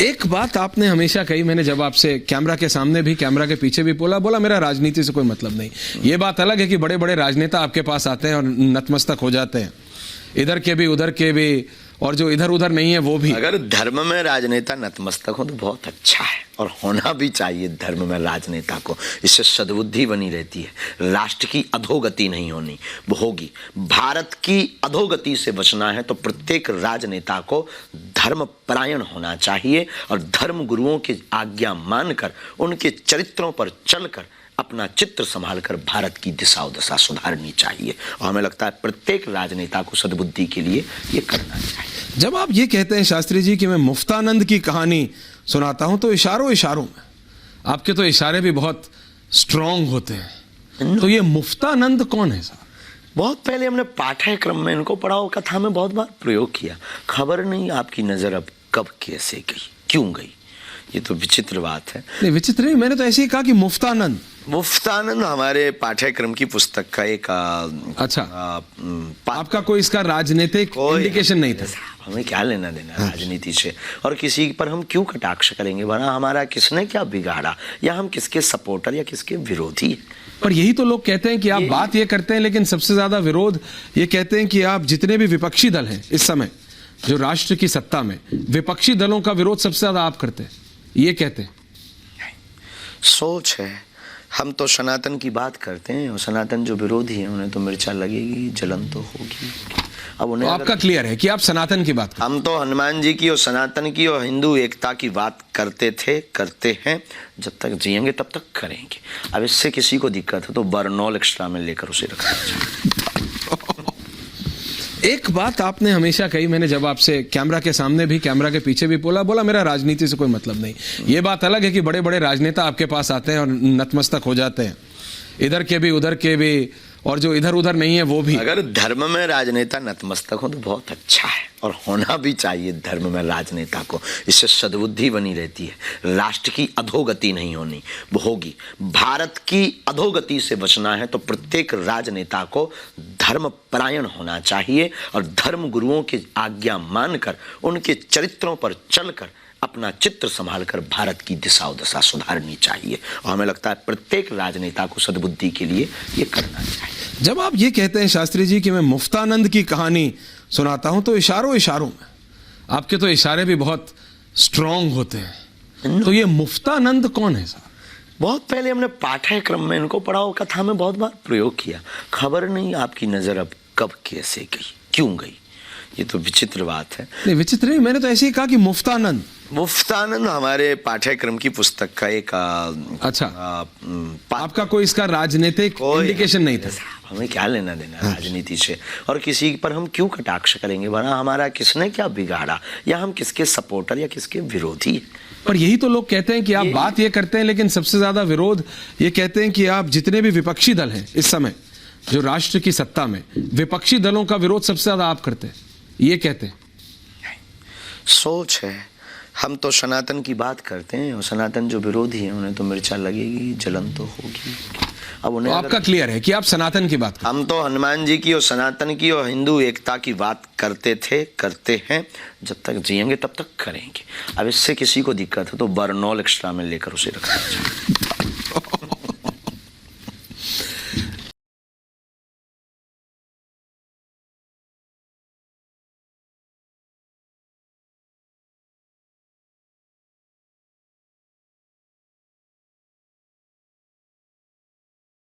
एक बात आपने हमेशा कही, मैंने जब आपसे कैमरा के सामने भी कैमरा के पीछे भी बोला मेरा राजनीति से कोई मतलब नहीं। ये बात अलग है कि बड़े बड़े राजनेता आपके पास आते हैं और नतमस्तक हो जाते हैं, इधर के भी उधर के भी, और जो इधर उधर नहीं है वो भी। अगर धर्म में राजनेता नतमस्तक हो तो बहुत अच्छा है, और होना भी चाहिए धर्म में राजनेता को। इससे सद्बुद्धि बनी रहती है, राष्ट्र की अधोगति नहीं होनी होगी। भारत की अधोगति से बचना है तो प्रत्येक राजनेता को धर्म परायण होना चाहिए और धर्म गुरुओं की आज्ञा मानकर उनके चरित्रों पर चलकर अपना चित्र संभालकर भारत की दिशा दशा सुधारनी चाहिए। और हमें लगता है प्रत्येक राजनेता को सद्बुद्धि के लिए ये करना चाहिए। जब आप ये कहते हैं शास्त्री जी कि मैं मुफ्तानंद की कहानी सुनाता हूं तो इशारों इशारों में, आपके तो इशारे भी बहुत स्ट्रांग होते हैं, तो ये मुफ्तानंद कौन है साहब? बहुत पहले हमने पाठ्यक्रम में इनको पढ़ा और कथा में बहुत बार प्रयोग किया। खबर नहीं आपकी नजर अब कब कैसे गई, क्यों गई, ये तो विचित्र बात है। नहीं विचित्र नहीं, मैंने तो ऐसे ही कहा कि मुफ्तानंद। मुफ्तानंद हमारे पाठ्यक्रम की पुस्तक का एक अच्छा, आपका कोई इसका राजनीतिक इंडिकेशन नहीं था? हमें क्या लेना देना राजनीति से, और किसी पर हम क्यों कटाक्ष करेंगे? वरना हमारा किसने क्या बिगाड़ा, या हम किसके सपोर्टर या किसके विरोधी? पर यही तो लोग कहते हैं कि आप बात ये करते हैं लेकिन सबसे ज्यादा विरोध ये कहते हैं कि आप जितने भी विपक्षी दल हैं इस समय जो राष्ट्र की सत्ता में, विपक्षी दलों का विरोध सबसे ज्यादा आप करते हैं, ये कहते हैं। सोच है, हम तो सनातन की बात करते हैं और सनातन जो विरोधी हैं उन्हें तो मिर्चा लगेगी, जलन तो होगी। अब उन्हें तो आपका क्लियर है कि आप सनातन की बात करते हैं। हम तो हनुमान जी की और सनातन की और हिंदू एकता की बात करते थे, करते हैं, जब तक जिएंगे तब तक करेंगे। अब इससे किसी को दिक्कत है तो बर्नॉल एक्स्ट्रा में लेकर उसे रखना चाहिए। एक बात आपने हमेशा कही, मैंने जब आपसे कैमरा के सामने भी कैमरा के पीछे भी बोला मेरा राजनीति से कोई मतलब नहीं। ये बात अलग है कि बड़े बड़े राजनेता आपके पास आते हैं और नतमस्तक हो जाते हैं, इधर के भी उधर के भी, और जो इधर उधर नहीं है वो भी। अगर धर्म में राजनेता नतमस्तक हो तो बहुत अच्छा है, और होना भी चाहिए धर्म में राजनेता को। इससे सद्बुद्धि बनी रहती है, राष्ट्र की अधोगति नहीं होनी होगी। भारत की अधोगति से बचना है तो प्रत्येक राजनेता को धर्म परायण होना चाहिए और धर्म गुरुओं की आज्ञा मानकर उनके चरित्रों पर चलकर अपना चित्र संभालकर भारत की दिशा दशा सुधारनी चाहिए। और हमें लगता है प्रत्येक राजनेता को सद्बुद्धि के लिए ये करना चाहिए। जब आप ये कहते हैं शास्त्री जी कि मैं मुफ्तानंद की कहानी सुनाता हूं तो इशारों इशारों में, आपके तो इशारे भी बहुत स्ट्रांग होते हैं, तो ये मुफ्तानंद कौन है साहब? बहुत पहले हमने पाठ्यक्रम में इनको पढ़ा और कथा में बहुत बार प्रयोग किया। खबर नहीं आपकी नजर अब कब कैसे गई, क्यों गई, ये तो विचित्र बात है। नहीं विचित्र नहीं, मैंने तो ऐसे ही कहा कि मुफ्तानंद। मुफ्तानंद हमारे पाठ्यक्रम की पुस्तक का एक अच्छा, आपका कोई इसका राजनीतिक इंडिकेशन नहीं था? हमें क्या लेना देना राजनीति से, और किसी पर हम क्यों कटाक्ष करेंगे? वरना हमारा किसने क्या बिगाड़ा, या हम किसके सपोर्टर या किसके विरोधी? पर यही तो लोग कहते हैं कि आप बात ये करते हैं लेकिन सबसे ज्यादा विरोध ये कहते हैं कि आप जितने भी विपक्षी दल हैं इस समय जो राष्ट्र की सत्ता में, विपक्षी दलों का विरोध सबसे ज्यादा आप करते हैं, ये कहते हैं। सोच है, हम तो सनातन की बात करते हैं और सनातन जो विरोधी हैं उन्हें तो मिर्चा लगेगी, जलन तो होगी। अब उन्हें तो आपका क्लियर है कि आप सनातन की बात करते हैं। हम तो हनुमान जी की और सनातन की और हिंदू एकता की बात करते थे, करते हैं, जब तक जिएंगे तब तक करेंगे। अब इससे किसी को दिक्कत है तो बर्नॉल एक्स्ट्रा में लेकर उसे रखना चाहिए।